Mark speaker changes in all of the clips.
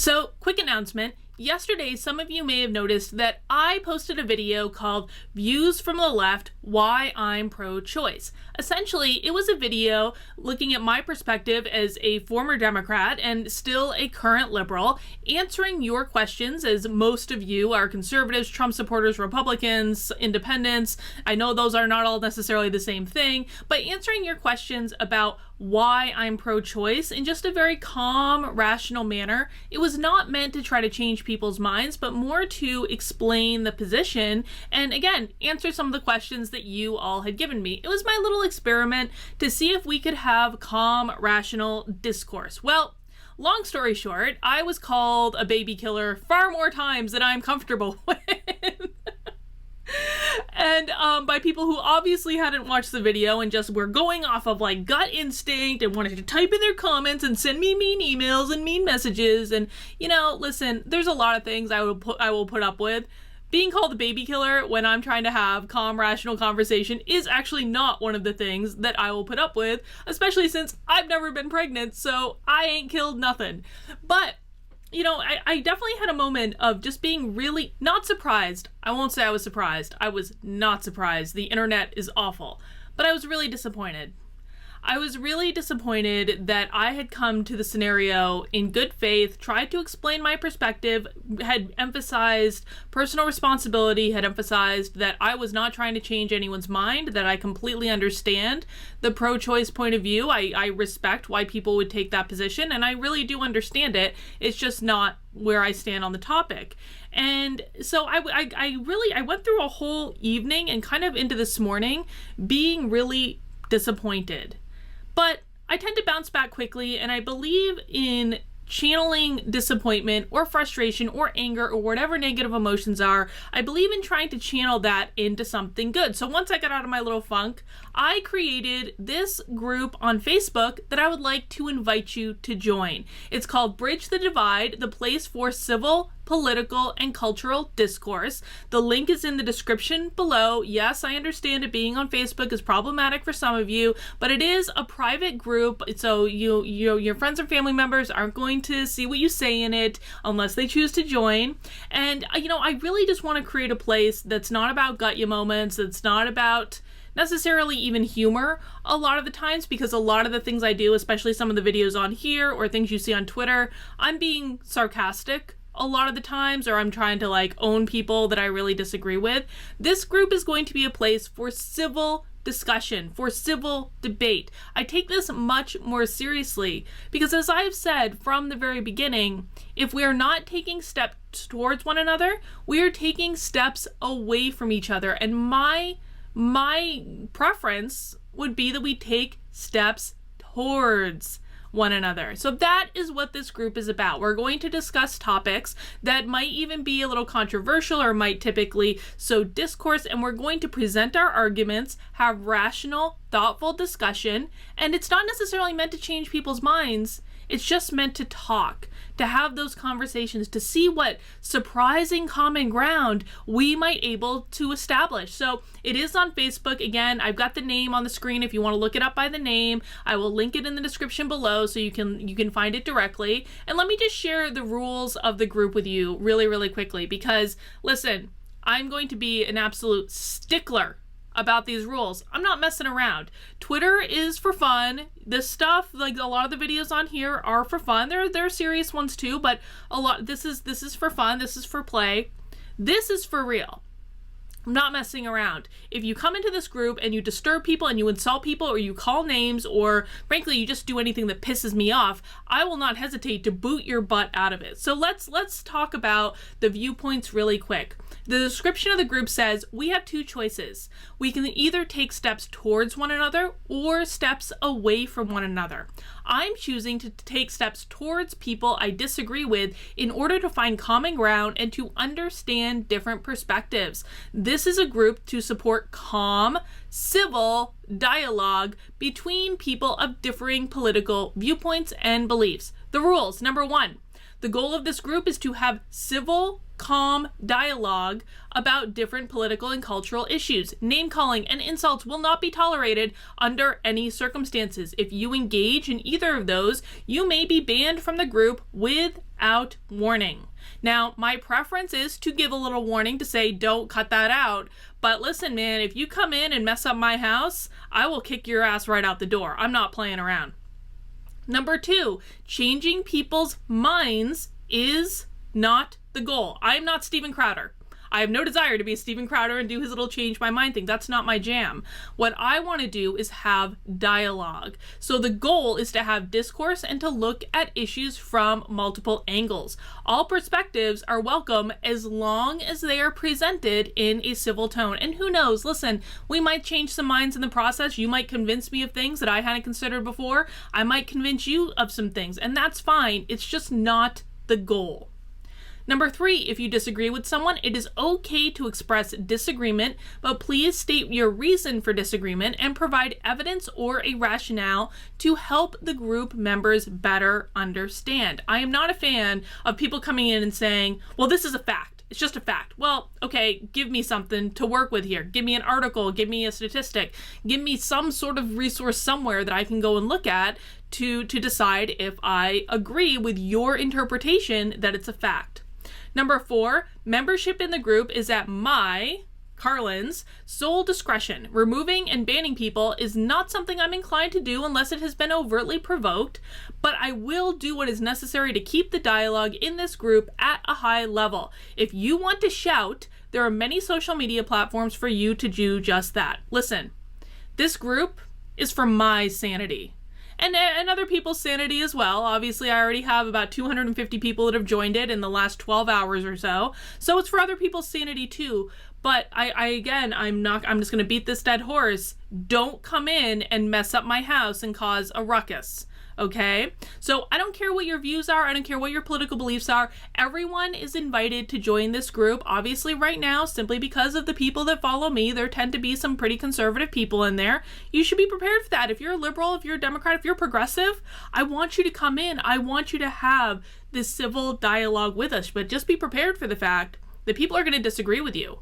Speaker 1: So, quick announcement. Yesterday, some of you may have noticed that I posted a video called Views from the Left, Why I'm Pro-Choice. Essentially, it was a video looking at my perspective as a former Democrat and still a current liberal, answering your questions, as most of you are conservatives, Trump supporters, Republicans, independents. I know those are not all necessarily the same thing, but answering your questions about why I'm pro-choice in just a very calm, rational manner. It was not meant to try to change people's minds, but more to explain the position and, again, answer some of the questions that you all had given me. It was my little experiment to see if we could have calm, rational discourse. Well, long story short, I was called a baby killer far more times than I'm comfortable with. And by people who obviously hadn't watched the video and just were going off of like gut instinct and wanted to type in their comments and send me mean emails and mean messages. And, you know, listen, there's a lot of things I will put up with. Being called a baby killer when I'm trying to have calm, rational conversation is actually not one of the things that I will put up with, especially since I've never been pregnant, so I ain't killed nothing. But you know, I definitely had a moment of just being really not surprised. I won't say I was surprised. I was not surprised. The internet is awful. But I was really disappointed. I was really disappointed that I had come to the scenario in good faith, tried to explain my perspective, had emphasized personal responsibility, had emphasized that I was not trying to change anyone's mind, that I completely understand the pro-choice point of view. I respect why people would take that position, and I really do understand it. It's just not where I stand on the topic. And so I went through a whole evening and kind of into this morning being really disappointed. But I tend to bounce back quickly, and I believe in channeling disappointment or frustration or anger or whatever negative emotions are. I believe in trying to channel that into something good. So once I got out of my little funk, I created this group on Facebook that I would like to invite you to join. It's called Bridge the Divide, the place for civil, political, and cultural discourse. The link is in the description below. Yes, I understand it being on Facebook is problematic for some of you, but it is a private group, so your friends and family members aren't going to see what you say in it unless they choose to join. And you know, I really just want to create a place that's not about gut you moments, that's not about necessarily even humor a lot of the times, because a lot of the things I do, especially some of the videos on here or things you see on Twitter, I'm being sarcastic a lot of the times, or I'm trying to like own people that I really disagree with. This group is going to be a place for civil discussion, for civil debate. I take this much more seriously because, as I have said from the very beginning, if we are not taking steps towards one another, we are taking steps away from each other. And my preference would be that we take steps towards one another. So that is what this group is about. We're going to discuss topics that might even be a little controversial or might typically sow discourse, and we're going to present our arguments, have rational, thoughtful discussion, and it's not necessarily meant to change people's minds. It's just meant to talk, to have those conversations, to see what surprising common ground we might able to establish. So it is on Facebook. Again, I've got the name on the screen if you want to look it up by the name. I will link it in the description below so you can find it directly. And let me just share the rules of the group with you really, really quickly, because listen, I'm going to be an absolute stickler about these rules. I'm not messing around. Twitter is for fun. This stuff, like a lot of the videos on here, are for fun. There are serious ones too, but this is for fun. This is for play. This is for real. I'm not messing around. If you come into this group and you disturb people and you insult people or you call names or frankly you just do anything that pisses me off, I will not hesitate to boot your butt out of it. So let's talk about the viewpoints really quick. The description of the group says we have two choices. We can either take steps towards one another or steps away from one another. I'm choosing to take steps towards people I disagree with in order to find common ground and to understand different perspectives. This is a group to support calm, civil dialogue between people of differing political viewpoints and beliefs. The rules. Number one, The goal of this group is to have civil, calm dialogue about different political and cultural issues. Name calling and insults will not be tolerated under any circumstances. If you engage in either of those, you may be banned from the group without warning. Now, my preference is to give a little warning to say, don't cut that out. But listen, man, if you come in and mess up my house, I will kick your ass right out the door. I'm not playing around. Number 2, changing people's minds is not the goal. I am not Steven Crowder. I have no desire to be Steven Crowder and do his little change my mind thing. That's not my jam. What I want to do is have dialogue. So the goal is to have discourse and to look at issues from multiple angles. All perspectives are welcome as long as they are presented in a civil tone. And who knows, listen, we might change some minds in the process. You might convince me of things that I hadn't considered before. I might convince you of some things, and that's fine. It's just not the goal. Number 3, if you disagree with someone, it is okay to express disagreement, but please state your reason for disagreement and provide evidence or a rationale to help the group members better understand. I am not a fan of people coming in and saying, well, this is a fact. It's just a fact. Well, okay, give me something to work with here. Give me an article, give me a statistic, give me some sort of resource somewhere that I can go and look at to decide if I agree with your interpretation that it's a fact. Number 4, membership in the group is at Carlin's sole discretion. Removing and banning people is not something I'm inclined to do unless it has been overtly provoked, but I will do what is necessary to keep the dialogue in this group at a high level. If you want to shout, there are many social media platforms for you to do just that. Listen, this group is for my sanity. And other people's sanity as well. Obviously, I already have about 250 people that have joined it in the last 12 hours or so. So it's for other people's sanity too. But I'm just going to beat this dead horse. Don't come in and mess up my house and cause a ruckus. Okay? So I don't care what your views are. I don't care what your political beliefs are. Everyone is invited to join this group. Obviously right now, simply because of the people that follow me, there tend to be some pretty conservative people in there. You should be prepared for that. If you're a liberal, if you're a Democrat, if you're progressive, I want you to come in. I want you to have this civil dialogue with us. But just be prepared for the fact that people are going to disagree with you.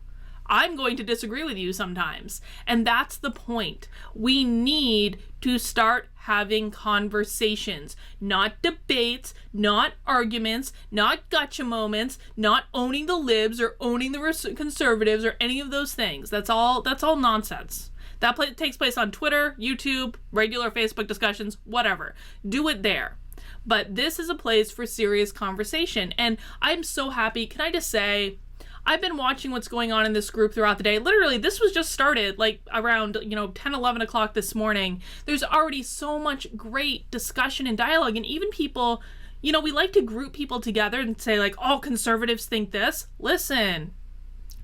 Speaker 1: I'm going to disagree with you sometimes. And that's the point. We need to start having conversations, not debates, not arguments, not gotcha moments, not owning the libs or owning the conservatives or any of those things. That's all nonsense. That takes place on Twitter, YouTube, regular Facebook discussions, whatever. Do it there. But this is a place for serious conversation. And I'm so happy. Can I just say, I've been watching what's going on in this group throughout the day. Literally, this was just started like around, 10, 11 o'clock this morning. There's already so much great discussion and dialogue. And even people, we like to group people together and say like, all conservatives think this. Listen,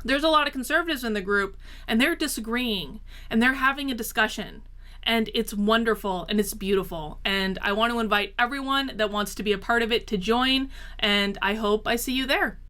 Speaker 1: there's a lot of conservatives in the group and they're disagreeing and they're having a discussion. And it's wonderful and it's beautiful. And I want to invite everyone that wants to be a part of it to join. And I hope I see you there.